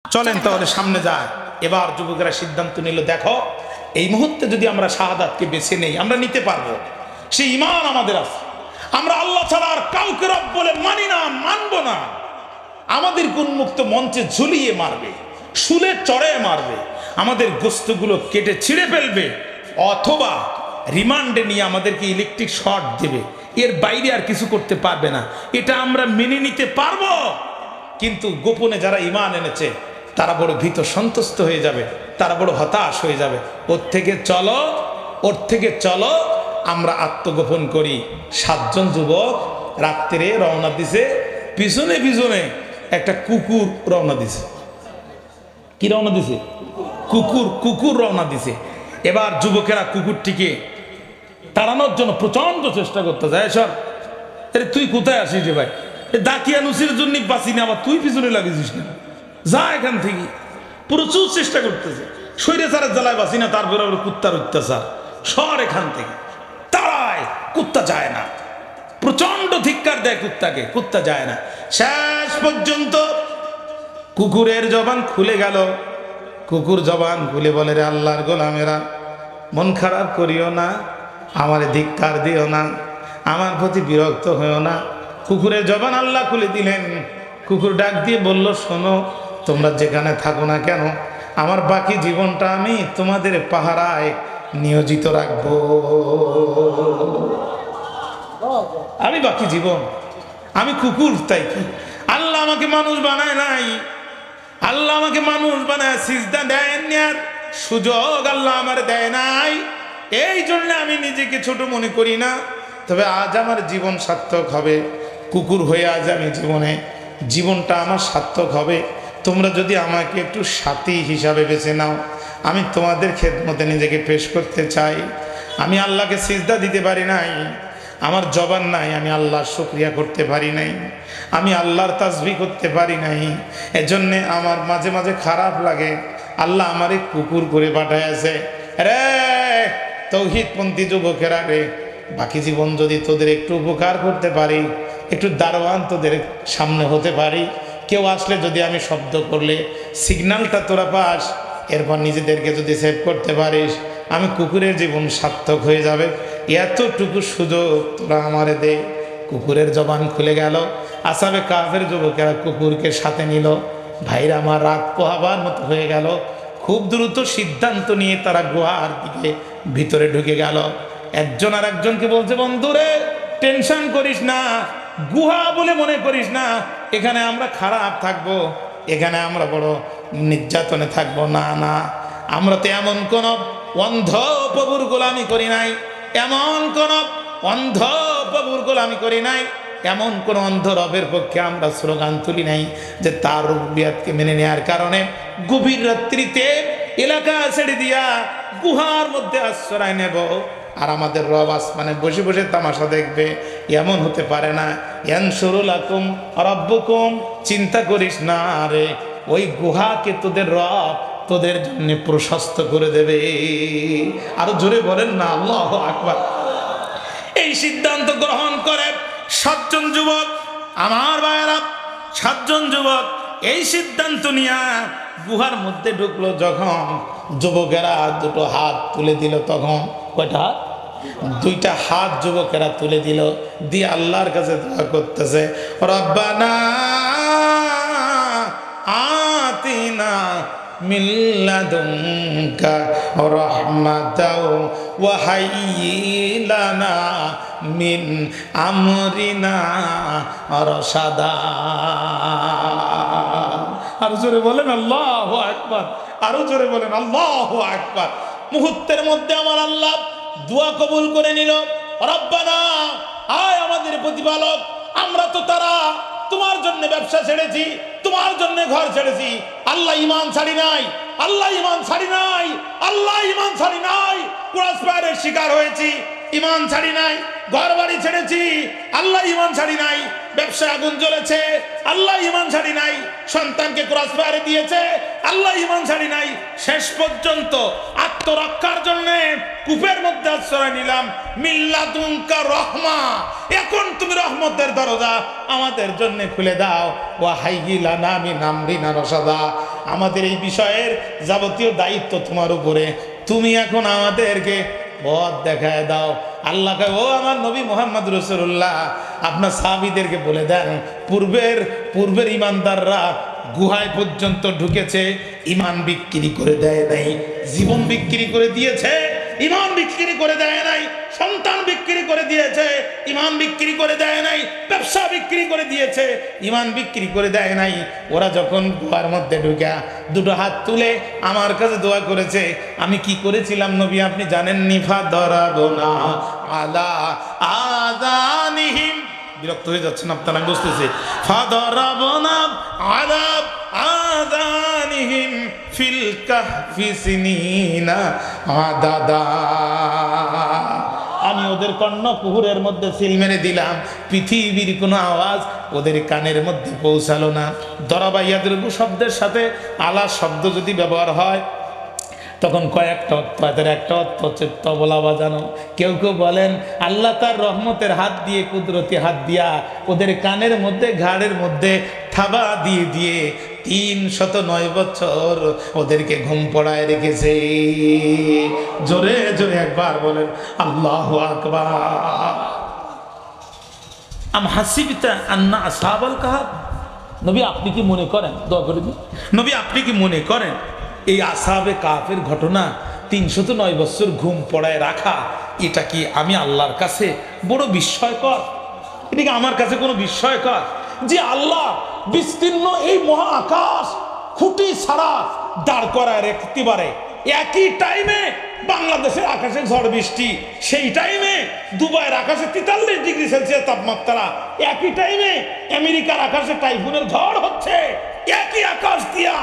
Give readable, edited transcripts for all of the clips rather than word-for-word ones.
চলেন তাহলে সামনে যায়। এবার যুবকেরা সিদ্ধান্ত নিল, দেখো এই মুহূর্তে যদি আমরা শাহাদাতকে বেছে নেই, আমরা নিতে পারবো, সেই ঈমান আমাদের আছে। আমরা আল্লাহ ছাড়া আর কাউকে রব বলে মানি না, মানবো না। আমাদের উন্মুক্ত মঞ্চে ঝুলিয়ে মারবে, শুলে চড়ে মারবে, আমাদের গোস্তগুলো কেটে ছিঁড়ে ফেলবে, অথবা রিমান্ডে নিয়ে আমাদেরকে ইলেকট্রিক শর্ট দেবে। এর বাইরে আর কিছু করতে পারবে না। এটা আমরা মেনে নিতে পারবো। কিন্তু গোপনে যারা ঈমান এনেছে তারা বড় ভীত সন্ত্রস্ত হয়ে যাবে, তারা বড় হতাশ হয়ে যাবে। ওর থেকে চলো আমরা আত্মগোপন করি। 7 জন যুবক রাত্রে রওনা দিছে, পিছনে পিছনে একটা কুকুর রওনা দিছে। কি রওনা দিছে? কুকুর রওনা দিছে। এবার যুবকেরা কুকুরটিকে তাড়ানোর জন্য প্রচন্ড চেষ্টা করতে যায়। সর, আরে তুই কোথায় আসিস রে ভাই? দাকিয়া নুসির জন্য বাঁচি না, আবার তুই পিছনে লাগিয়েছিস না, যা এখান থেকে। প্রচুর চেষ্টা করতেছে, স্বৈরাচারের জ্বালায় বাঁচি না, তারপরে আবার কুত্তার অত্যাচার, সর এখান থেকে। তারায় কুত্তা যায় না, প্রচন্ড ধিক্কার দেয় কুত্তাকে, কুত্তা যায় না। শেষ পর্যন্ত কুকুরের জবান খুলে গেল। কুকুর জবান খুলে বলে, রে আল্লাহর গোলামেরা, মন খারাপ করিও না, আমারে ধিক্কার দিও না, আমার প্রতি বিরক্ত হইও না। কুকুরের জবান আল্লাহ খুলে দিলেন। কুকুর ডাক দিয়ে বলল, শোনো, তোমরা যেখানে থাকো না কেন, আমার বাকি জীবনটা আমি তোমাদের পাহারায় নিয়োজিত রাখবো। আমি বাকি জীবন, আমি কুকুর, তাই কি আল্লাহ আমাকে মানুষ বানায় নাই? আল্লাহ আমাকে মানুষ বানায় সিজদা দেয়নি, আর সুযোগ আল্লাহ আমার দেয় নাই। এই জন্য আমি নিজেকে ছোট মনে করি না। তবে আজ আমার জীবন সার্থক হবে। কুকুর হয়ে আজ আমি জীবনটা আমার সার্থক হবে। তোমরা যদি আমাকে একটু সাথী হিসাবে বেছে নাও, আমি তোমাদের খেদমতে নিজেকে পেশ করতে চাই। আমি আল্লাহকে সিজদা দিতে পারি নাই, আমার জবান নাই, আমি আল্লাহর শুকরিয়া করতে পারি নাই, আমি আল্লাহর তাসবিহ করতে পারি নাই। এজন্যে আমার মাঝে মাঝে খারাপ লাগে, আল্লাহ আমারে কুকুর করে পাঠাইছে। রে তৌহিদপন্থী যুবকেরা রে, বাকি জীবন যদি তোদের একটু উপকার করতে পারি, একটু দারোয়ান তোদের সামনে হতে পারি, কেউ আসলে যদি আমি শব্দ করলে সিগন্যালটা তোরা পাস, এরপর নিজেদেরকে যদি সেভ করতে পারিস, আমি কুকুরের জীবন সার্থক হয়ে যাবে। এতটুকু সুযোগ তোরা আমারে দে। কুকুরের জবান খুলে গেল। আসাবে কাফের যুবকেরা কুকুরকে সাথে নিল। ভাইরা আমার, রাত পোহাবার মতো হয়ে গেল। খুব দ্রুত সিদ্ধান্ত নিয়ে তারা গুহার দিকে ভিতরে ঢুকে গেল। একজন আর একজনকে বলছে, বন্ধুরে টেনশন করিস না, গুহা বলে মনে করিস না, এখানে আমরা খারাপ থাকবো, এখানে আমরা বড় নির্যাতনে থাকবো না। না, আমরা তো এমন কোন অন্ধ প্রভুর গোলামি করি নাই, এমন কোন অন্ধ প্রভুর গোলামি করি নাই, এমন কোন অন্ধ রবের পক্ষে আমরা স্লোগান তুলি নাই যে তার রুবিয়াতকে মেনে নেওয়ার কারণে গভীর রাত্রিতে এলাকা ছেড়ে দিয়া গুহার মধ্যে আশ্রয় নেব আর আমাদের রব আসমানে বসে বসে তামাশা দেখবে। এমন হতে পারে না। ইয়ানসুরুল আকুম রব্বুকুম, চিন্তা করিস না রে, ওই গুহাকে তোদের রব তোদের জন্য প্রশস্ত করে দেবে। আরো জোরে বলেন না আল্লাহু আকবার। এই সিদ্ধান্ত গ্রহণ করে 7 জন যুবক, আমার ভাইয়েরা, 7 জন যুবক এই সিদ্ধান্ত নিয়ে গুহার মধ্যে ঢুকলো। যখন যুবকেরা 2টো হাত তুলে দিল, তখন কয়টা হাত? 2টা হাত যুবকেরা তুলে দিল, দিয়ে আল্লাহর কাছে দোয়া করতেছে, রব্বানা আতিনা মিন লাদুনকা রাহমাতাও ওয়া হাইয়্যি লানা মিন আমরিনা রশাদা। আরো জোরে বলেন আল্লাহু আকবার, আরো জোরে বলেন আল্লাহু আকবার। মুহূর্তের মধ্যে আমার আল্লাহ দোয়া কবুল করে নিল। রব্বানা, আয় আমাদের প্রতিপালক, আমরা তো তারা তোমার জন্য ব্যবসা ছেড়েছি, তোমার জন্য ঘর ছেড়েছি, আল্লাহ ঈমান ছাড়ি নাই, আল্লাহ ঈমান ছাড়ি নাই, আল্লাহ ঈমান ছাড়ি নাই। ক্রসফায়ারের শিকার হয়েছি, ঈমান ছাড়ি নাই। ঘর বাড়ি ছেড়েছি, আল্লাহ ঈমান ছাড়ি নাই। ব্যবসায় আগুন জ্বলেছে, আল্লাহ ঈমান ছাড়ি নাই। সন্তানকে ক্রসফায়ারে দিয়েছে, আল্লাহ ঈমান ছাড়ি নাই। শেষ পর্যন্ত আত্মরক্ষার জন্য কূপের মধ্যে আশ্রয় নিলাম। মিল্লাদুনকা রহমা, এখন তুমি রহমতের দরজা আমাদের জন্য খুলে দাও। ওয়া হাইয়িলানা মিন আমরিনা রাশাদা, আমাদের এই বিষয়ের যাবতীয় দায়িত্ব তোমার উপরে, তুমি এখন আমাদেরকে পথ দেখায় দাও। আল্লাহ কয়, ও আমার নবী মুহাম্মদ রাসূলুল্লাহ, আপনার সাহাবীদেরকে বলে দেন, পূর্বের ইমানদাররা গুহায় পর্যন্ত ঢুকেছে, ইমান বিক্রি করে দেয় নাই, জীবন বিক্রি করে দিয়েছে, ইমান বিক্রি করে দেয় নাই, সন্তান বিক্রি করে দিয়েছে, ইমান বিক্রি করে দেয় নাই, ব্যবসা বিক্রি করে দিয়েছে, ইমান বিক্রি করে দেয় নাই। ওরা যখন গুহার মধ্যে ঢুকে দুটো হাত তুলে আমার কাছে দোয়া করেছে, আমি কি করেছিলাম নবী আপনি জানেন? নিফা দরাবনা আলা আযানিহিম, বিরক্ত হয়ে যাচ্ছেন আপনারা, আমি বুঝতেছি। ফাদরাবনা আলা আযানিহিম ফিল কাহফি সিনিনা আদাদা, আমি ওদের কর্ণকুহুরের মধ্যে সিল মেরে দিলাম, পৃথিবীর কোনো আওয়াজ ওদের কানের মধ্যে পৌঁছালো না। দরাবাইয়াদের শব্দের সাথে আলা শব্দ যদি ব্যবহার হয় তখন কয়েকটা অর্থ, তাদের একটা অর্থ হচ্ছে তবলা বাজানো। কেউ কেউ বলেন আল্লাহ তার রহমতের হাত দিয়ে, কুদরতি হাত দিয়া ওদের কানের মধ্যে, ঘাড়ের মধ্যে থাবা দিয়ে দিয়ে 309 বছর ওদেরকে ঘুম পড়ায় রেখেছে। জোরে জোরে একবার বলেন আল্লাহু আকবার। আম হাসিবিতা আন্না আসহাবাল কাহাফ, নবী আপনি কি মনে করেন, দোয়া করে দিন, নবী আপনি কি মনে করেন এই আসহাবে কাফের ঘটনা, 309 বছর ঘুম পড়ায় রাখা, এটা কি আমি আল্লাহর কাছে বড় বিস্ময়কর? এটা কি আমার কাছে কোনো বিস্ময়কর যে আল্লাহ বিস্তীর্ণ এই মহা আকাশ খুঁটি ছাড়া দাঁড় করায় রাখতে পারে? একই টাইমে বাংলাদেশের আকাশে ঝড় বৃষ্টি, সেই টাইমে দুবাইয়ের আকাশে 43 ডিগ্রি সেলসিয়াস তাপমাত্রা, একই টাইমে আমেরিকার আকাশে টাইফুনের ঝড় হচ্ছে, একই আকাশ দিয়া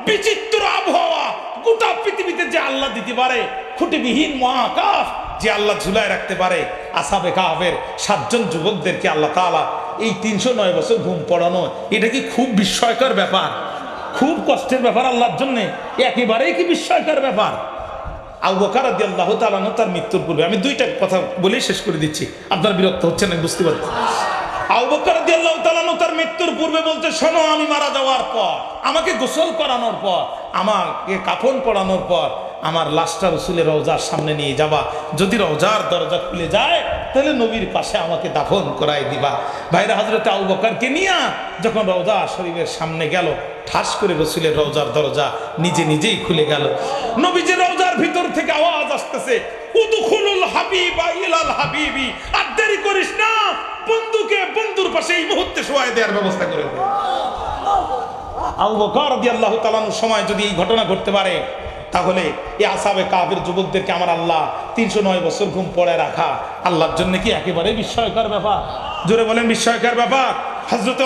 বিচিত্র আবহাওয়া গোটা পৃথিবীতে যে আল্লাহ দিতে পারে, খুঁটিবিহীন মহাকাশ যে আল্লাহ ঝুলায় রাখতে পারে, আসহাবে কাহফের 7 জন যুবকদেরকে আল্লাহ তাআলা এই 309 বছর ঘুম পড়ানো, এটা কি খুব বিস্ময়কর ব্যাপার? খুব কষ্টের ব্যাপার আল্লাহর জন্য? একেবারেই কি বিস্ময়কর ব্যাপার? আবু বকর রাদিয়াল্লাহু তাআলা তার মৃত্যুর পূর্বে, আমি দুইটা কথা বলেই শেষ করে দিচ্ছি, আপনার বিরক্ত হচ্ছেন আমি বুঝতে পারছি। আবু বকর রাদিয়াল্লাহু তাআলা তার মৃত্যুর পূর্বে বলতে, শোনো, আমি মারা যাওয়ার পর, আমাকে গোসল করানোর পর, আমাকে কাফন পরানোর পর আমার লাশটা রাসূলের রওজার সামনে নিয়ে যাবা, যদি রওজার দরজা খুলে যায় তাহলে নবীর পাশে আমাকে দাফন করাই দিবা। ভাইরা, হযরত আবু বকরকে নিয়ে যখন রওজা শরীফের সামনে গেল, ঠাস করে রাসূলের রওজার দরজা নিজেই খুলে গেল। নবীজির রওজার ভিতর থেকে আওয়াজ আসতেছে, উদখুলুল হাবিবা ইলাল হাবিবি, আর দেরি করিস না, বন্ধুকে বন্ধুর পাশে এই মুহূর্তে শোয়ায় দেওয়ার ব্যবস্থা করে দে। আবু বকর রাদিয়াল্লাহু তাআলার সময় যদি এই ঘটনা ঘটতে পারে, তাহলে এই আসহাবে কাহফের যুবকদেরকে আমার আল্লাহ 309 বছর ঘুম পড়ায় রাখা আল্লাহর জন্য কি একেবারে বিস্ময়কর ব্যাপার? জোরে বলেন বিস্ময়কর ব্যাপার। হযরত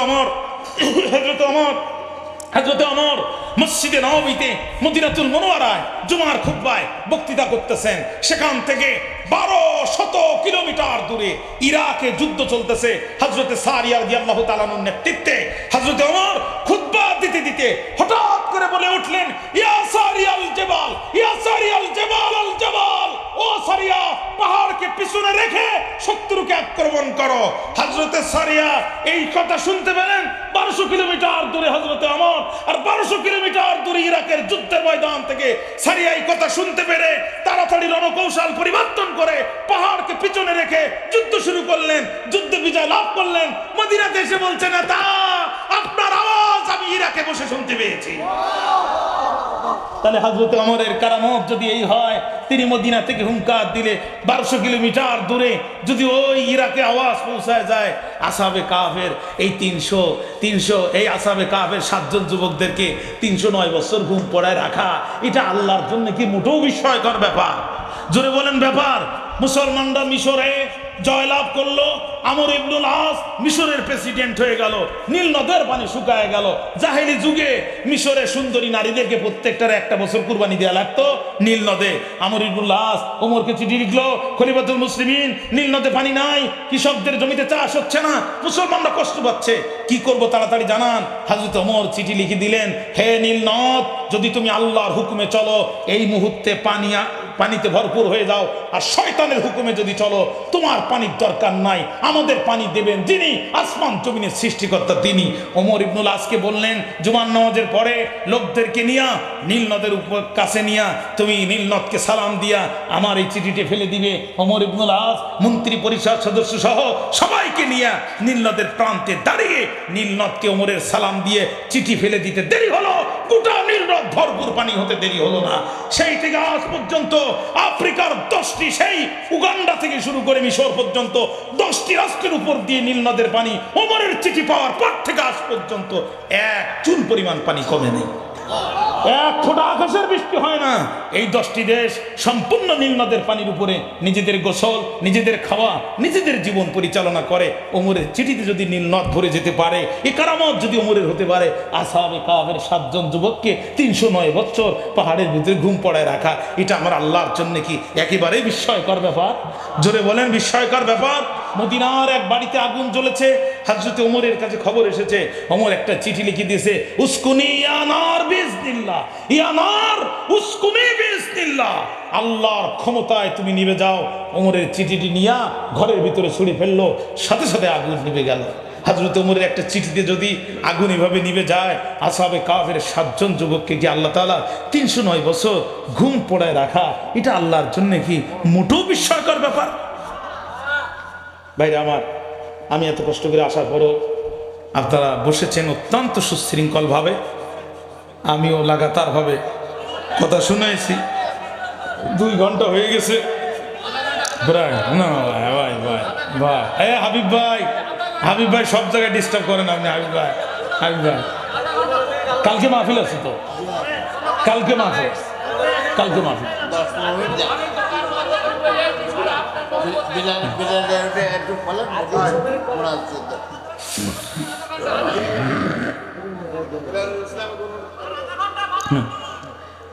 ওমর মসজিদে নববীতে মদিনাতুল মুনাওয়ারায় জুমার খুতবায় বক্তৃতা করতেছেন, সেখান থেকে 1200 কিলোমিটার দূরে ইরাকে যুদ্ধ চলতেছে। হযরত সারিয়া রাদিয়াল্লাহু তাআলার নেতৃত্বে হযরত ওমর খুতবা দিতে দিতে হঠাৎ করে বলে উঠলেন, ইয়া সারিয়াল জাবাল, ইয়া সারিয়াল জাবাল আল জাবাল, ও সারিয়া, পাহাড়কে পিছনে রেখে শত্রুকে আক্রমণ করো। হযরত সারিয়া এই কথা শুনতে পেলেন 1200 কিলোমিটার দূরে হযরত ওমর, আর 1200 কিলোমিটার দূরে ইরাকের যুদ্ধের ময়দান থেকে সারিয়া এই কথা শুনতে পেরে তাড়াতাড়ি রণকৌশল পরিবর্তন করে পাহাড়কে পিছনে রেখে যুদ্ধ শুরু করলেন, যুদ্ধে বিজয় লাভ করলেন। মদিনাতে এসে বলছেন, নেতা, আপনার আওয়াজ আমি ইরাকে বসে শুনতে পেয়েছি। তাহলে হযরত ওমরের কারামত যদি এই হয়, তিনি মদিনা থেকে হুঙ্কার দিলে 1200 কিলোমিটার দূরে যদি ওই ইরাকে আওয়াজ পৌঁছায় যায়, আসহাবে কাহফের এই 300 এই আসহাবে কাহফের 7 জন যুবকদেরকে 309 বছর ঘুম পড়ায় রাখা, এটা আল্লাহর জন্য কি মোটেও বিস্ময়কর ব্যাপার? জোরে বলেন ব্যাপার। মুসলমানরা মিশরে জয়লাভ করলো, আমর ইবনুল আস মিশরের প্রেসিডেন্ট হয়ে গেল, নীল নদের পানি শুকায় গেল। জাহেলি যুগে মিশরের সুন্দরী নারীদেরকে প্রত্যেকটার একটা বছর কুরবানি দেওয়া লাগতো নীল নদে। আমর ইবনুল আস ওমরকে চিঠি লিখলো, খলিফাতুল মুসলিমিন, নীল নদে পানি নাই, কৃষকদের জমিতে চাষ হচ্ছে না, মুসলমানরা কষ্ট পাচ্ছে, কি করব তাড়াতাড়ি জানান। হযরত ওমর চিঠি লিখে দিলেন, হে নীল নদ, যদি তুমি আল্লাহর হুকুমে চলো, এই মুহূর্তে পানি পানিতে ভরপুর হয়ে যাও, আর শয়তানের হুকুমে যদি চলো তোমার পানির দরকার নাই, আমাদের পানি দেবেন যিনি আসমান জমিনের সৃষ্টিকর্তা তিনি। ওমর ইবনুল আজকে বললেন জুমার নামাজের পরে লোকদেরকে নিয়া নীল নদের উপর কাছে নিয়া তুমি নীল নদকে সালাম দিয়া আমার এই চিঠিটি ফেলে দিবে। ওমর ইবনুল আজ মন্ত্রী পরিষদ সদস্য সহ সবাইকে নিয়ে নীল নদের প্রান্তে দাঁড়িয়ে নীল নদকে ওমরের সালাম দিয়ে চিঠি ফেলে দিতে দেরি হলো, গোটা নীল নদ ভরপুর পানি হতে দেরি হলো না। সেই থেকে আজ পর্যন্ত আফ্রিকার 10টি, সেই উগান্ডা থেকে শুরু করে মিশর পর্যন্ত 10টি রাষ্ট্রের উপর দিয়ে নীল নদের পানি ওমরের চিঠি পাওয়ার পর থেকে আজ পর্যন্ত এক চুল পরিমাণ পানি কমে নেই, এক ফোঁটা আকাশের বৃষ্টি হয় না। এই 10টি দেশ সম্পূর্ণ নীল নদের পানির উপরে নিজেদের গোসল, নিজেদের খাওয়া, নিজেদের জীবন পরিচালনা করে। ওমরের চিঠিতে যদি নীল নদ ভরে যেতে পারে, এ কারামত যদি ওমরের হতে পারে, আসহাবে কাহফের 7 জন যুবককে 309 বছর পাহাড়ের ভিতরে ঘুম পড়ায় রাখা, এটা আমার আল্লাহর জন্য কি একেবারেই বিস্ময়কর ব্যাপার? জোরে বলেন বিস্ময়কর ব্যাপার। মদিনার এক বাড়িতে আগুন জ্বলেছে, হযরত ওমরের কাছে খবর এসেছে। ওমর একটা চিঠি লিখে দিয়েছে, উসকুনি ইয়া নার বিইজনিল্লাহ, ইয়া নার উসকুনি বিইজনিল্লাহ, আল্লাহর ক্ষমতায় তুমি নিভে যাও। ওমরের চিঠিটি নিয়ে ঘরের ভিতরে ছুঁড়ে ফেললো, সাথে সাথে আগুন নিভে গেল। হযরত ওমরের একটা চিঠিতে যদি আগুন এভাবে নিভে যায়, আসহাবে কাহফের 7 জন যুবককে কি আল্লাহ তাআলা 309 বছর ঘুম পড়ায় রাখা, এটা আল্লাহর জন্য কি মোটেও বিস্ময়কর ব্যাপার? ভাইরা আমার, আমি এত কষ্ট করে আসার পরও আপনারা বসেছেন অত্যন্ত সুশৃঙ্খলভাবে, আমিও লাগাতারভাবে কথা শুনেছি। 2 ঘন্টা হয়ে গেছে প্রায়। না ভাই ভাই ভাই, হাবিব ভাই, হাবিব ভাই সব জায়গায় ডিস্টার্ব করেন আপনি। হাবিব ভাই, হাবিব ভাই, কালকে মাহফিল আছে তো, কালকে মাহফিল, কালকে মাহফিল।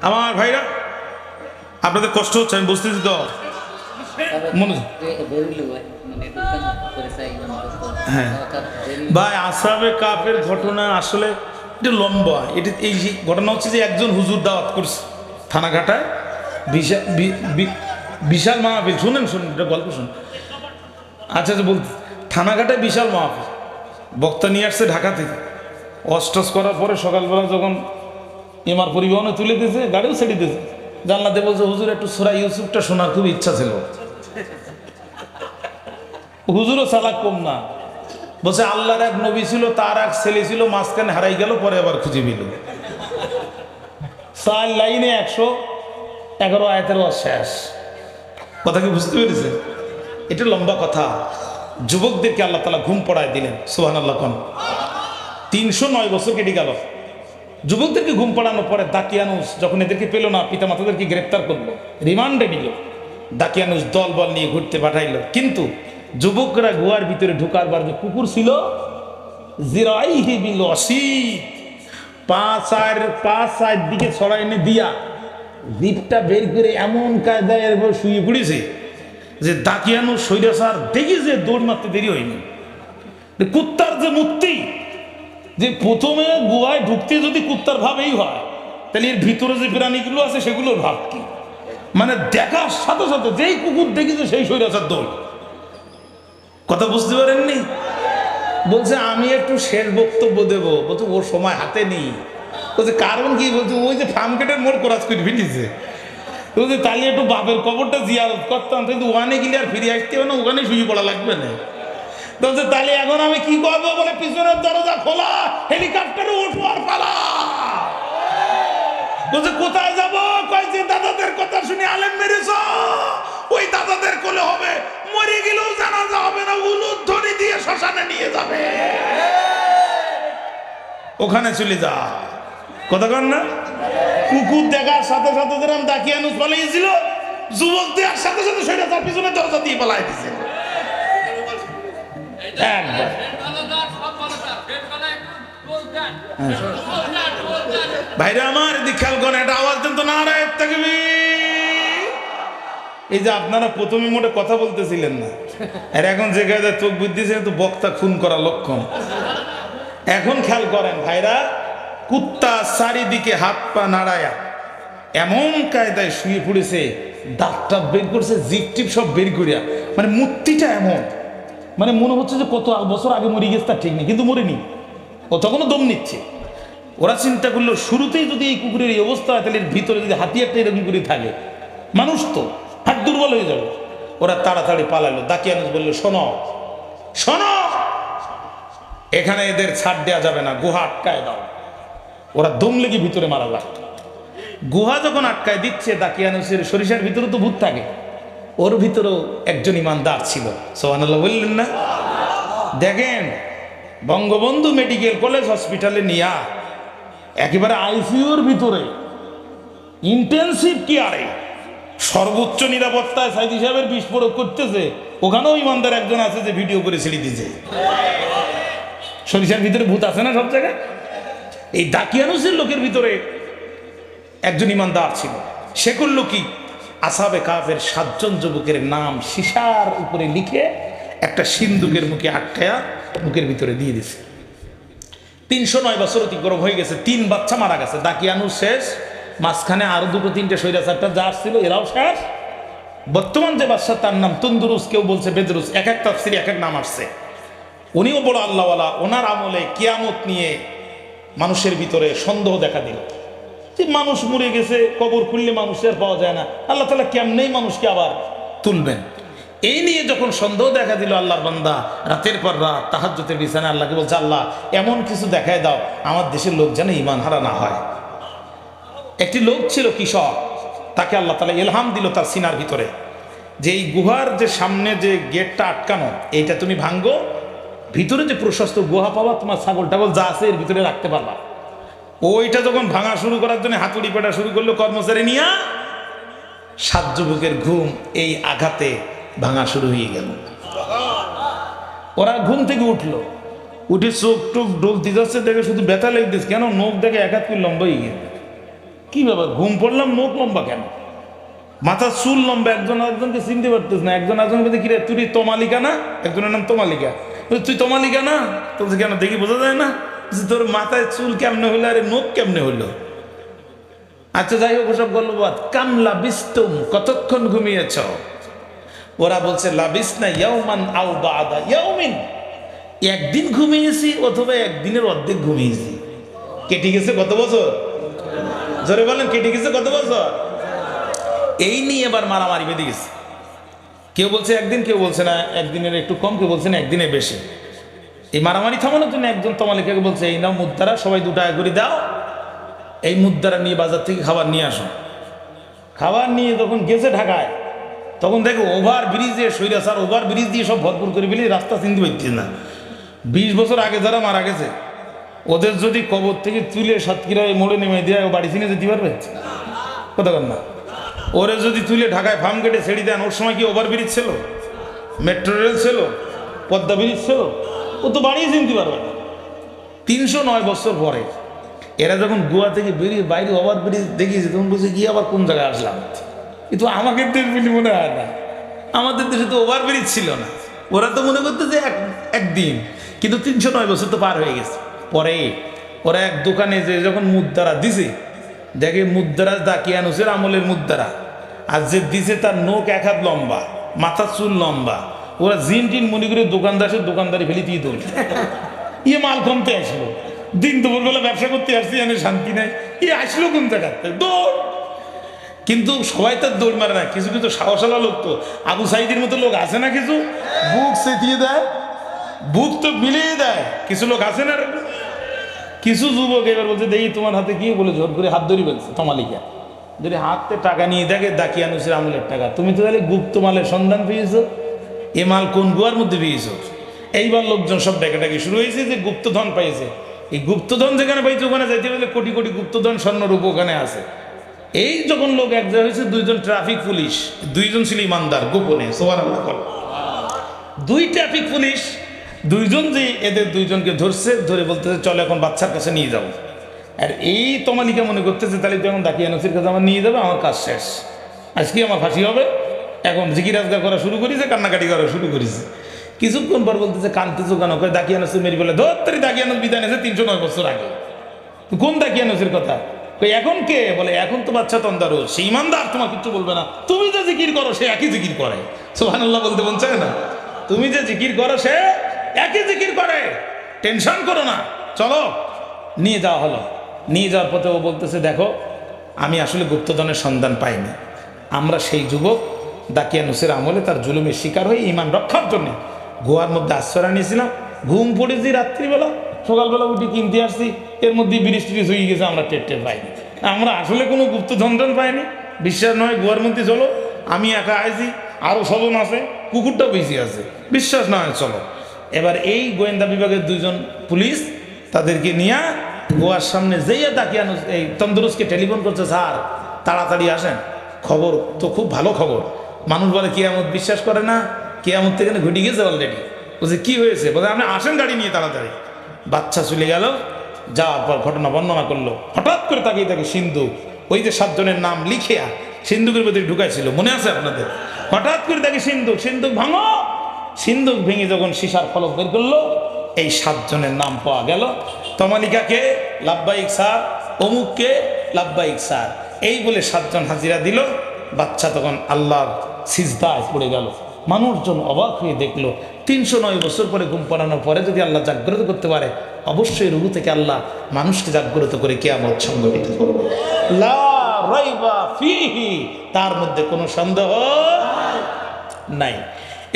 আমার ভাইরা, আপনাদের কষ্ট হচ্ছে আমি বুঝতেছি তো, মনে হ্যাঁ ভাই। আসহাবে কাহফের ঘটনা আসলে এটা লম্বা। এটা এই ঘটনা হচ্ছে যে একজন হুজুর দাওয়াত করছে থানাঘাটায়, বিশাল মাহফিল। শুনেন শুনেন, এটা গল্প শুনুন। আচ্ছা আচ্ছা, বলতে থানাঘাটায় বিশাল মাহফিল, বক্তা নিয়ে আসছে ঢাকা থেকে। অস্টস করার পরে সকালবেলা যখন এমার পরিবহনে তুলে দিয়েছে, গাড়িও ছেড়ে দিয়েছে, জানলাতে বলছে হুজুর একটু সূরা ইউসুফটা শোনার খুব ইচ্ছা ছিল। হুজুরও চালাক কম না, বলছে আল্লাহর এক নবী ছিল, তার এক ছেলে ছিল, মাঝখানে হারাই গেল, পরে আবার খুঁজে পেল। 4 লাইনে 111 আয়াতের শেষ। কথা কি বুঝতে পেরেছে? এটা লম্বা কথা। যুবকদেরকে আল্লাহ তাআলা ঘুম পড়ায় দিলেন, সুবহানাল্লাহ। কোন 309 বছর কেটে গেল। যুবকদেরকে ঘুম পড়ানোর পরে দাকিয়ানুস যখন এদেরকে পেল না, পিতা মাতাদেরকে গ্রেপ্তার করলো, রিমান্ডে নিল। দাকিয়ানুস দল বল নিয়ে ঘুরতে পাঠাইলো, কিন্তু যুবকরা গুহার ভিতরে ঢুকার বার যে কুকুর ছিল, জিরাইহি বিল ওয়াসিদ, পাঁচ দিকে ছড়াই এনে দিয়া জিপটা বের করে এমন কায়দায় এরপর শুয়ে পড়েছে যে দাকিয়ানুস সৈরাসার দেখি যে দৌড় মারতে দেরি হয়নি। কুত্তার যে মূর্তি, যে প্রথমে গুহায় ঢুকতে যদি কুত্তার ভাবেই হয়, তাহলে এর ভিতরে যে প্রাণীগুলো আছে সেগুলোর ভাব কি? মানে দেখার সাথে সাথে যেই কুকুর দেখেছে সেই সৈরাসার দৌড়। কথা বুঝতে পারেননি? বলছে আমি একটু শেষ বক্তব্য দেবো, বলছে ওর সময় হাতে নেই। বলছে কারণ কি? বলছে ওই যে ফার্মগেটের মোড় করাজ করে ফেলেছে। বলছে তাহলে একটু বাপের কবরটা জিয়ারত করতাম, কিন্তু ওখানে গেলে আর ফিরে আসতে হবে না, ওখানে শুয়ে পড়া লাগবে না। বলছে তাহলে এখন আমি কি করবো? বলে পিছনের দরজা খোলা, হেলিকপ্টারে উঠবো আর পালা। বলছে কোথায় যাবো? কয়েছে দাদাদের কথা শুনে আলেম মেরেছ, ওই দাদাদের কোলে হবে, মরে গেলেও জানাজা হবে না, উলুদ ধ্বনি দিয়ে শ্মশানে নিয়ে যাবে, ওখানে চলে যা। কথা কন না? কুকুর দেখার সাথে সাথে যেরকম দাকিয়ানুস পালিয়েছিল, যুবক দেখার সাথে সাথে সেটা তার পিছনে দরজা দিয়ে পালাই দিছে। ভাইরা আমার, এদিক খেয়াল করেন, একটা আওয়াজ দেন তো, নারায়ে তাকবীর। এই যে আপনারা প্রথমে মোটে কথা বলতেছিলেন না, আর এখন যে গায়ে চোখ বুঝতেছেন তো বক্তা খুন করা লক্ষণ। এখন খেয়াল করেন ভাইরা, কুত্তা চারিদিকে হাত পা নাড়ায়া এমন কায়দায় শুয়ে পড়েছে, দাঁতটা বের করছে, জিপ টিপ সব বের করিয়া, মানে মূর্তিটা এমন, মানে মনে হচ্ছে যে কত বছর আগে মরে গেছে তার ঠিক নেই, কিন্তু মরেনি, ও তখনও দম নিচ্ছে। ওরা চিন্তা করলো শুরুতেই যদি এই কুকুরের এই অবস্থা হয়, তাহলে এর ভিতরে যদি হাতিয়ারটা এরকম করে থাকে, মানুষ তো হাত দুর্বল হয়ে যাবে। ওরা তাড়াতাড়ি পালালো। দাকিয়ানুস বললো, শোনো শোনো, এখানে এদের ছাড় দেওয়া যাবে না, গুহা আটকায় দাও। ওরা দম লেগে ভিতরে মারা লাগতো। গুহা যখন আটকায় দিচ্ছে, দাকিয়ানুসের সরিষার ভিতরে তো ভূত থাকে, ওর ভিতরেও একজন ইমানদার ছিল। সুবহানাল্লাহ বললেন না? দেখেন, বঙ্গবন্ধু মেডিকেল কলেজ হসপিটালে নিয়া একেবারে আইসিইউর ভিতরে ইন্টেনসিভ কেয়ারে সর্বোচ্চ নিরাপত্তায় সাইদি সাহেবের বিষ প্রয়োগ করতেছে, ওখানেও ইমানদার একজন আছে যে ভিডিও করে ছেড়ে দিয়েছে। সরিষার ভিতরে ভূত আছে না সব জায়গায়? এই দাকিয়ানুসের লোকের ভিতরে একজন ইমানদার ছিল। সে করলো কি, আসহাবে কাফের 7 জন যুবকের নাম সীসার উপরে লিখে একটা সিন্দুকের মুখে আটকায়া মুখের ভিতরে দিয়ে দিছে। 309 বছর অতিক্রম হয়ে গেছে, 3 বাচ্চা মারা গেছে। দাকিয়ানুস শেষ, মাঝখানে আরো 2-3টে স্বৈরাচারটা যা আসছিল এরাও শেষ। বর্তমান যে বাদশা তার নাম তন্দুরুস, কেউ বলছে বেদরুস, এক এক তাফসিরে এক এক নাম আসছে। উনিও বড় আল্লাহওয়ালা। ওনার আমলে কিয়ামত নিয়ে মানুষের ভিতরে সন্দেহ দেখা দিল যে মানুষ মরে গেছে, কবর খুললে মানুষের পাওয়া যায় না, আল্লাহ তাআলা কেমনেই মানুষকে আবার তুলবেন। এই নিয়ে যখন সন্দেহ দেখা দিল, আল্লাহর বান্দা রাতের পর রাত তাহাজ্জুদের বিছানায় আল্লাহকে বলছে, আল্লাহ এমন কিছু দেখায় দাও আমার দেশের লোক যেন ঈমান হারা না হয়। একটি লোক ছিল কৃষক, তাকে আল্লাহ তাআলা ইলহাম দিল তার সিনার ভিতরে যে এই গুহার যে সামনে যে গেটটা আটকানো, এইটা তুমি ভাঙ্গো, ভিতরে যে প্রশস্ত গুহা পাবা, তোমার ছাগল টাগল যা আছে এর ভিতরে রাখতে পারবা। ওইটা যখন ভাঙা শুরু করার জন্য হাতুড়ি পেটা শুরু করলো কর্মচারী নিয়া, 7 যুবকের ঘুম এই আঘাতে ভাঙা শুরু হয়ে গেল। ওরা ঘুম থেকে উঠলো, উঠে চোখ টোক ডলতে যাচ্ছে, দেখে শুধু ব্যথা লেগেছে। কেন? নখ দেখে 1 হাত লম্বা হয়ে গেছে। কি ব্যাপার, ঘুম পড়লাম নখ লম্বা কেন? মাথার চুল লম্বা, একজন একজনকে চিনতে পারতেছ না। একজন একজনকে দেখি, রে তুই তমালিকা না? একজনের নাম তমালিকা। তুই তমালিকা না? তো কেন দেখি বোঝা যায় না তোর মাথায় চুল কেমনে হইলো, আরে নখ কেমনে হইলো? আচ্ছা যাই হোক, ওসব গল্পবাদ। কাম লাবিস্তুম, কতক্ষণ ঘুমিয়েছ? ওরা বলছে লাবিস না ইয়াউমান আও বাদা ইয়াউমিন, একদিন ঘুমিয়েছি অথবা একদিনের অর্ধেক ঘুমিয়েছি। কেটে গেছে কত বছর? জোরে বলেন, কেটে গেছে কত বছর? এই নিয়ে এবার মারামারি বেঁধে গেছে। কেউ বলছে একদিন, কেউ বলছে না একদিনের একটু কম, কেউ বলছে না একদিনের বেশি। এই মারামারি থামানোর জন্য একজন তমালিকাকে বলছে, এই নাও মুদ্রা, সবাই 2 টাকা করে দাও, এই মুদ্রা নিয়ে বাজার থেকে খাবার নিয়ে আসো। খাবার নিয়ে যখন গেছে ঢাকায়, তখন দেখো ওভার ব্রিজে স্বৈরাচার ওভার ব্রিজ দিয়ে সব ভরপুর করে ফেলে, রাস্তা চিনতে পারছে না। 20 বছর আগে যারা মারা গেছে, ওদের যদি কবর থেকে তুলে সাতক্ষীরায় মোড়ে নেমে দেয়, ও বাড়ি চিনে যেতে পারবে? কথা বল না। ওরে যদি তুলে ঢাকায় ফার্ম গেটে ছেড়ে দেন, ওর সময় কি ওভার ব্রিজ ছিল, মেট্রো রেল ছিল, পদ্মা ব্রিজ ছিল? ও তো বাড়িয়ে চিনতে পারবে না। 309 বছর পরে এরা যখন গোয়া থেকে বেরিয়ে বাইরে ওভার ব্রিজ দেখিয়েছে, তখন বলছে কি আবার কোন জায়গায় আসলাম? কিন্তু আমাদের দেশ বলে মনে হয় না, আমাদের দেশে তো ওভার ব্রিজ ছিল না। ওরা তো মনে করতে যে একদিন, কিন্তু 309 বছর তো পার হয়ে গেছে। পরে ওরা এক দোকানে যে যখন মুদ্রা দিছে, দেখে মুদ্রা দাকিয়ানুসের আমলের মুদ্রা, আর যে দিছে তার নখ 1 হাত লম্বা, মাথার চুল লম্বা। ওরা জিন টিন মনে করে দোকানদারি ফেলি দিয়ে দৌড়, ইয়ে মাল কমতে আসলো। দিন দুপুরবেলা ব্যবসা করতে আসছি, জানে শান্তি নাই, ইয়ে আসলো কোন জায়গাতে? দৌড়। কিন্তু সবাই তার দৌড় মারে না, কিছু কিছু সাহসালা লোক, তো আবু সাইদের মতো লোক আছে না, কিছু বুক সেতিয়ে দেয়, বুক তো মিলিয়ে দেয়, কিছু লোক আছে না। কিছু যুবক এবার বলছে, দেখি তোমার হাতে কি, বলে জোর করে হাত ধরি ফেলছে তমালিকা। যদি হাতে টাকা নিয়ে দেখে দাকিয়ানুসের আমলের টাকা, তুমি তো তাহলে গুপ্ত মালের সন্ধান পেয়েছো, এ মাল কোন গুয়ার মধ্যে পেয়েছো? এইবার লোকজন সব ডাকাডাকি শুরু হয়েছে যে গুপ্তধন পাইছে। এই গুপ্তধন যেখানে পাইছে, ওখানে যাইতে পারলে কোটি কোটি গুপ্তধন স্বর্ণরূপ ওখানে আছে। এই যখন লোক এক জায়গায় হয়েছে, 2 জন ট্রাফিক পুলিশ, 2 জন ছিল ইমানদার গোপনে, সুবহানাল্লাহ। 2 ট্রাফিক পুলিশ, 2 জন যে এদের 2 জনকে ধরছে, ধরে বলতেছে চলো এখন বাচ্চার কাছে নিয়ে যাবো। আর এই তমালিকা মনে করতেছে তাহলে তো এখন দাকিয়ানুসের কাছে আমার নিয়ে যাবে, আমার কাজ শেষ, আজকে আমার ফাঁসি হবে। এখন জিকির আজগার করা শুরু করেছে, কান্নাকাটি করা শুরু করেছে। কিছুক্ষণ পর বলতেছে, কানতেছো কেন? করে দাকিয়ানুস মেরি বলে, ধরতারি দাকিয়ানুস বিদায় নিয়েছে 309 বছর আগে। কোন দাকিয়ানুসের কথা? এখন কে বলে? এখন তো বাচ্চা তন্দারুজ, সে ইমানদার, তোমার কিছু বলবে না। তুমি যে জিকির করো সে একই জিকির করে। সুবহানাল্লাহ বলতে মন চায় না? তুমি যে জিকির করো সে একই জিকির করে, টেনশন করো না, চলো। নিয়ে যাওয়া হলো। নিয়ে যাওয়ার পথে ও বলতেছে, দেখো আমি আসলে গুপ্তধনের সন্ধান পাইনি। আমরা সেই যুবক দাকিয়ানুসের আমলে তার জুলুমের শিকার হয়ে ইমান রক্ষার জন্য গোয়ার মধ্যে আশ্রয় নিয়েছিলাম। ঘুম পড়েছি রাত্রিবেলা, সকালবেলা উঠে কিনতে আসছি, এর মধ্যে বৃষ্টি হয়ে গেছে, আমরা টের পাইনি। আমরা আসলে কোনো গুপ্তধন পাইনি। বিশ্বাস নয়, গোয়ার মধ্যে চলো, আমি একা আইছি, আরও স্বজন আছে, কুকুরটাও বেশি আছে, বিশ্বাস নয় চলো। এবার এই গোয়েন্দা বিভাগের দুইজন পুলিশ তাদেরকে নিয়ে গোয়ার সামনে যেয়ে দাকিয়ানুস এই তন্দুরুসকে টেলিফোন করছে, স্যার তাড়াতাড়ি আসেন, খবর তো খুব ভালো খবর। মানুষ বলে কিয়ামত বিশ্বাস করে না, কিয়ামত থেকে ঘটে গেছে অলরেডি। বলছে কি হয়েছে? বলে আপনি আসেন গাড়ি নিয়ে তাড়াতাড়ি। বাচ্চা চলে গেল, যাওয়ার পর ঘটনা বর্ণনা করলো। হঠাৎ করে তাকিয়ে তাকে সিন্ধুক, ওই যে 7 জনের নাম লিখিয়া সিন্ধুকের মধ্যে ঢুকাইছিল, মনে আছে আপনাদের? হঠাৎ করে তাকে সিন্ধুক, সিন্ধুক ভাঙো। সিন্ধুক ভেঙে যখন সীসার ফলক বের করলো, এই 7 জনের নাম পাওয়া গেল। তমালিকাকে লাব্বাইক স্যার, অমুককে লাব্বাইক স্যার, এই বলে 7 জন হাজিরা দিল। বাচ্চা তখন আল্লাহর সিজদায় পড়ে গেল। মানুষজন অবাক হয়ে দেখলো, 309 বছর পরে ঘুম পাড়ানোর পরে যদি আল্লাহ জাগ্রত করতে পারে, অবশ্যই রুহু থেকে আল্লাহ মানুষকে জাগ্রত করে কিয়ামত সংঘটিত করবে। লা রাইবা ফিহি, তার মধ্যে কোনো সন্দেহ নাই।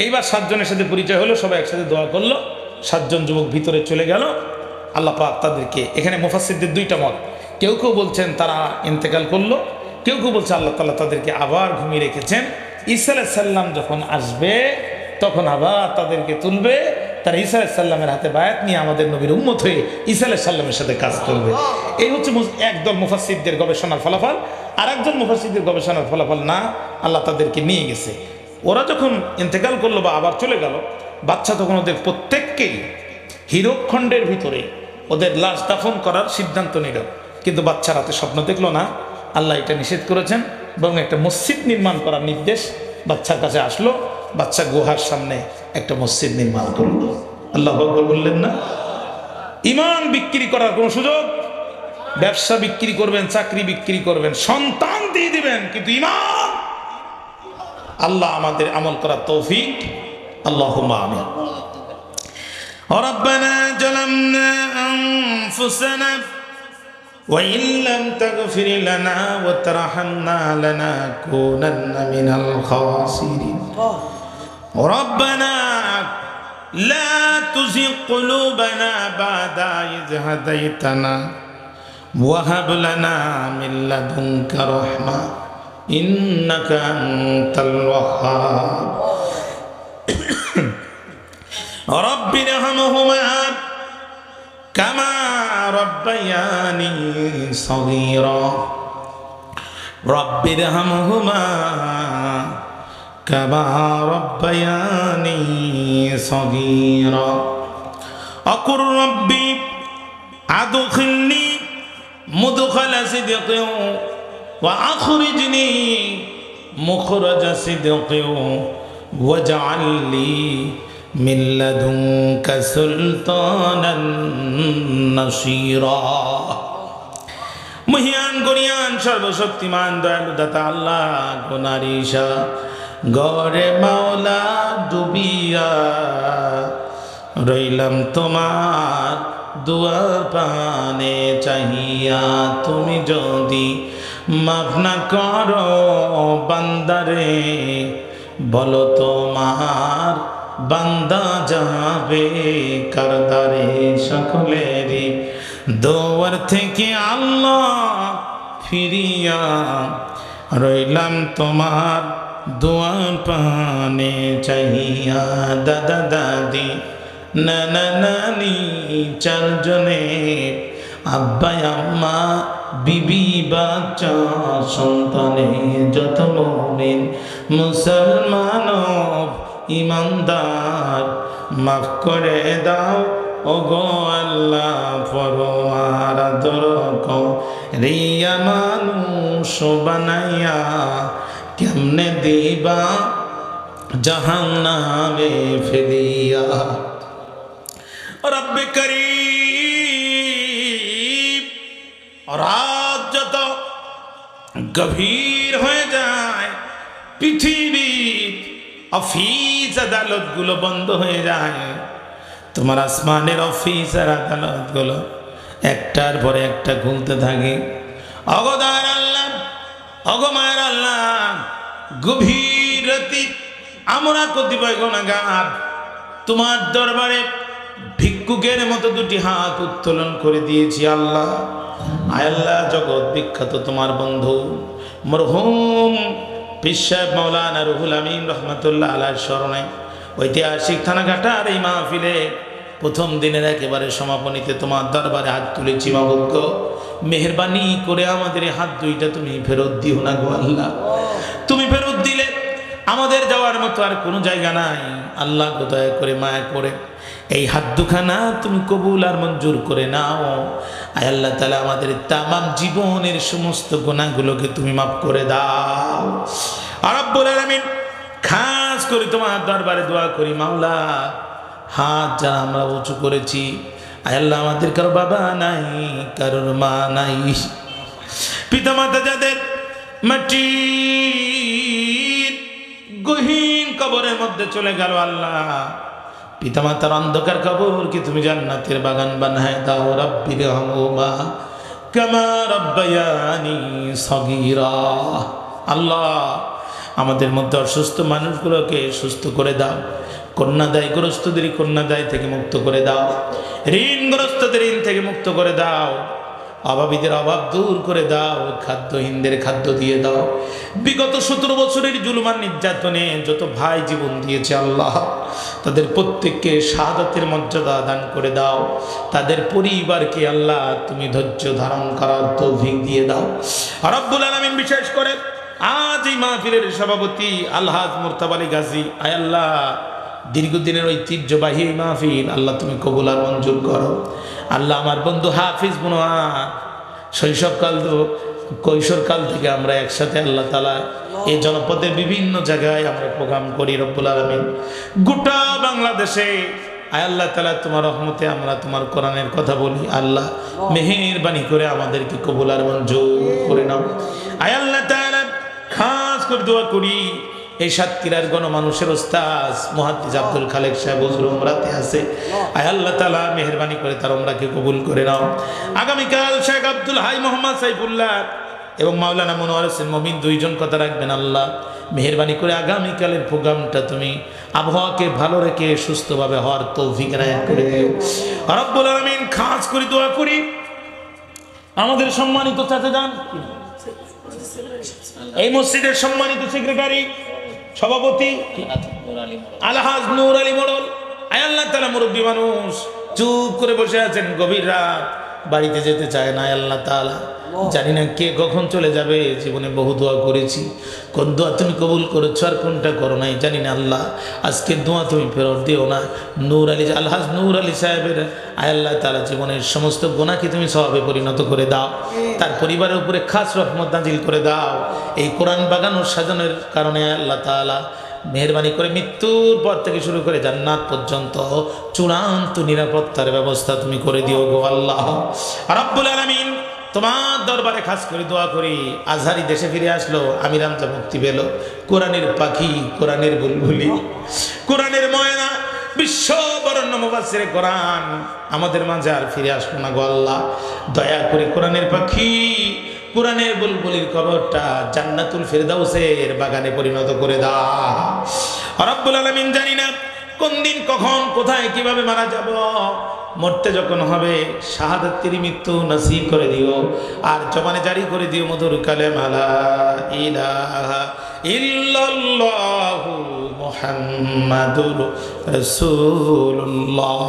এইবার 7 জনের সাথে পরিচয় হলো, সবাই একসাথে দোয়া করলো। 7 জন যুবক ভিতরে চলে গেল। আল্লাহ পাক তাদেরকে, এখানে মুফাসসিরদের 2টা মত, কেউ কেউ বলছেন তারা ইন্তেকাল করলো, কেউ কেউ বলছে আল্লাহ তাআলা তাদেরকে আবার ঘুমিয়ে রেখেছেন। ঈসা আলাইহিস সালাম যখন আসবে তখন আবার তাদেরকে তুলবে, তারা ঈসা আলাইহিস সালামের হাতে বায়াত নিয়ে আমাদের নবীর উম্মত হয়ে ঈসা আলাইহিস সালামের সাথে কাজ করবে। এই হচ্ছে একদল মুফাসসিরদের গবেষণার ফলাফল। আর একজন মুফাসসিরদের গবেষণার ফলাফল না, আল্লাহ তাদেরকে নিয়ে গেছে। ওরা যখন ইন্তেকাল করলো বা আবার চলে গেল, বাচ্চা তখন ওদের প্রত্যেককেই হীরকখণ্ডের ভিতরে ওদের লাশ দাফন করার সিদ্ধান্ত নিল। কিন্তু বাচ্চা রাতে স্বপ্ন দেখলো না, আল্লাহ এটা নিষেধ করেছেন, বরং একটা মসজিদ নির্মাণ করার নির্দেশ বাচ্চার কাছে আসলো। বাচ্চা গুহার সামনে একটা মসজিদ নির্মাণ করলো। আল্লাহু আকবার বললেন না? ইমান বিক্রি করার কোনো সুযোগ? ব্যবসা বিক্রি করবেন, চাকরি বিক্রি করবেন, সন্তান দিয়ে দিবেন, কিন্তু ইমান, আল্লাহ আমাদের আমল করার তৌফিক। আল্লাহুম্মা আমিন। রব্বানা জালামনা আনফুসানা ওয়া ইন লাম তাগফির লানা ওয়া তারহামনা লানাকুনান্না মিনাল খাসিরিন। রব্বানা লা তুযিগ কুলুবানা বা'দা ইয হাদাইতানা ওয়া হাব লানা মিন লাদুনকা রাহমা ইন্নাকা আনতাল ওয়াহ্হাব। রব্বিরহামহুমা কামা রব্বায়ানি সগীরা। রব্বিরহামহুমা কামা রব্বায়ানি সগীরা। আকুর রব্বি আদখিলনি মুদখালা সিদকিন ওয়া আখরিজনি মুখরাজা সিদকিন ওয়াজআল লি মিন লাদুনকা সুলতানান নাসীরা। মহিয়ান গরিয়ান সর্বশক্তিমান দয়ালু দাতা আল্লাহ গুনারিশা গরে মাওলা ডুবিয়া রইলাম তোমার দুয়ার পানে চাহিয়া। তুমি যদি মাফ না করো বান্দারে, বলো তোমার বান্দা যাবে কারদারে। সকলেরই দোয়ার থেকে আল্লাহ ফিরিয়া রইলাম তোমার দুয়ার পানে চাহিয়া। দাদা দাদি নানা নানি 4 জনে, আব্বা আম্মা বিবি বাচ্চা সন্তানে, যত মুমিন মুসলমান ইমানদার মাফ করে দাও ওগো আল্লাহ। পরোয়ার আদর রিয়া মানুষ বানাইয়া কেমনে দিবা জাহান্নামে ফেলিয়া। রব্বে করিম, রাত যত গভীর হয়ে যায়, পৃথিবীর অফিস আদালত গুলো বন্ধ হয়ে যায়, তোমার আসমানের অফিস আর আদালত গুলো একটার পরে একটা খুলতে থাকে। অগদার আল্লাহ, অগমায়ের আল্লাহ, গভীর রাতে আমরা কতিপয় গুনাহগার তোমার দরবারে ভিক্ষুকের মতো দুটি হাত উত্তোলন করে দিয়েছি। আল্লাহ, আয় আল্লাহ, জগৎ বিখ্যাত তোমার বন্ধু মরহুম পীর সাহেব মাওলানা রুহুল আমিন রহমতুল্লাহ আলাইহির স্মরণে ঐতিহাসিক থানাঘাটার এই মাহফিলে প্রথম দিনের একেবারে সমাপনীতে তোমার দরবারে হাত তুলেছি। মাবুদ, মেহেরবানি করে আমাদের এই হাত দুইটা তুমি ফেরত দিও না গো আল্লাহ। তুমি ফেরত দিলে আমাদের যাওয়ার মতো আর কোনো জায়গা নাই। আল্লাহ, দয়া করে মায়া করে এই হাত দুখানা তুমি কবুল আর মঞ্জুর করে নাও। আয় আল্লাহ তাআলা, আমাদের তামাম জীবনের সমস্ত গুনাহগুলোকে তুমি মাফ করে দাও। আর রব্বুল আলামিন, খাস করে তোমার দরবারে দোয়া করি মাওলা, হাত যারা আমরা উঁচু করেছি, আয় আল্লাহ, আমাদের কারো বাবা নাই, কারোর মা নাই, পিতামাতা যাদের মাটির গহীন কবরের মধ্যে চলে গেল, আল্লাহ, পিতামাতার অন্ধকার কবর কি তুমি জান্নাতের বাগান বানায় দাও। রাব্বিরহামহুমা কামা রাব্বায়ানি সগীরা। আল্লাহ, আমাদের মধ্যে অসুস্থ মানুষগুলোকে সুস্থ করে দাও। কন্যাদায়গ্রস্তদের কন্যাদায় থেকে মুক্ত করে দাও। ঋণগ্রস্তদের ঋণ থেকে মুক্ত করে দাও। অভাবীদের অভাব দূর করে দাও। খাদ্যহীনদের খাদ্য দিয়ে দাও। বিগত 17 বছরের জুলুমান নির্যাতনে যত ভাই জীবন দিয়েছে আল্লাহ, তাদের প্রত্যেককে শাহাদাতের মর্যাদা দান করে দাও। তাদের পরিবারকে আল্লাহ তুমি ধৈর্য ধারণ করার তৌফিক দিয়ে দাও। রব্বুল আলামিন, বিশেষ করে আজ এই মাহফিলের সভাপতি আলহাজ মুর্তাবা আলী গাজী, আয় আল্লাহ, দীর্ঘদিনের ঐতিহ্যবাহী এই মাহফিল আল্লাহ তুমি কবুল আর মঞ্জুর করো। আল্লাহ, আমার বন্ধু হাফিজ বুনোয়ার, শৈশবকাল তো কৈশোরকাল থেকে আমরা একসাথে আল্লাহ তাআলা এই জনপদের বিভিন্ন জায়গায় আমরা প্রোগ্রাম করি। রব্বুল আলামিন, গোটা বাংলাদেশে আয় আল্লাহ তাআলা তোমার রহমতে আমরা তোমার কোরআনের কথা বলি। আল্লাহ, মেহেরবানি করে আমাদেরকে কবুল আর মঞ্জুর করে নাও। আয় আল্লাহ তাআলা, খাস করে দোয়া করি এই সাতক্ষীরার গণমানুষের ওস্তাদ মুহাদ্দিস আব্দুল খালেক সাহেব হুজুর উমরাতে আছে। আয় আল্লাহ তাআলা, মেহেরবানি করে তার উমরাকে কবুল করে নাও। আগামীকাল শেখ আব্দুল হাই মোহাম্মদ সাইফুল্লাহ এবং মাওলানা মনোয়ার হোসেন মমিন দুইজন কথা রাখবেন। আল্লাহ, মেহেরবানি করে আগামীকালের প্রোগ্রামটা তুমি আবহাওয়াকে ভালো রেখে সুস্থভাবে হওয়ার তৌফিক এনায়েত করে দিও। রব্বুল আলামিন, খাস করে দোয়া করি আমাদের সম্মানিত চাচাজান, এই মসজিদের সম্মানিত সেক্রেটারি সভাপতি আলহাজ নূর আলী মোড়ল, আয় আল্লাহ তাআলা, মুরব্বী মানুষ চুপ করে বসে আছেন, গভীর রাত, বাড়িতে যেতে চায় না। আল্লাহ তাআলা, জানি না কে কখন চলে যাবে। জীবনে বহু দোয়া করেছি, কোন দোয়া তুমি কবুল করেছো আর কোনটা করো নাই জানি না। আল্লাহ, আজকের দোয়া তুমি ফেরত দিও না। নূর আলী, আলহাজ নূর আলী সাহেবের আয় আল্লাহ তাআলা জীবনের সমস্ত গুনাহকে তুমি সওয়াবে পরিণত করে দাও। তার পরিবারের উপরে খাস রহমত নাজিল করে দাও। এই কোরআন বাগান ও সাজানোর কারণে আল্লাহ তাআলা মেহেরবানি করে মৃত্যুর পর থেকে শুরু করে জান্নাত পর্যন্ত চূড়ান্ত নিরাপত্তার ব্যবস্থা তুমি করে দিও গো আল্লাহ। রব্বুল আলামিন, তোমার দরবারে খাস করে দোয়া করি আজহারি দেশে ফিরে আসলো, আমির হামজা মুক্তি পেল, কোরআনের পাখি, কোরআনের বুলবুলি, কোরআনের ময়না, বিশ্ব বরেণ্য মুফাসসিরে কোরআন আমাদের মাঝে আর ফিরে আসলো না গো আল্লাহ। দয়া করে কোরআনের পাখি, কোরআনের বুলবুলির কবরটা জান্নাতুল ফেরদাউসের বাগানে পরিণত করে দাও। রব্বুল আলামিন, জানি না কোন দিন কখন কোথায় কিভাবে মারা যাব, মরতে যখন হবে শাহাদাতের মৃত্যু নসিব করে দিও। আর জবানে জারি করে দিও মধুর কালেমা লা ইলাহা ইল্লাল্লাহু মুহাম্মাদুর রাসূলুল্লাহ।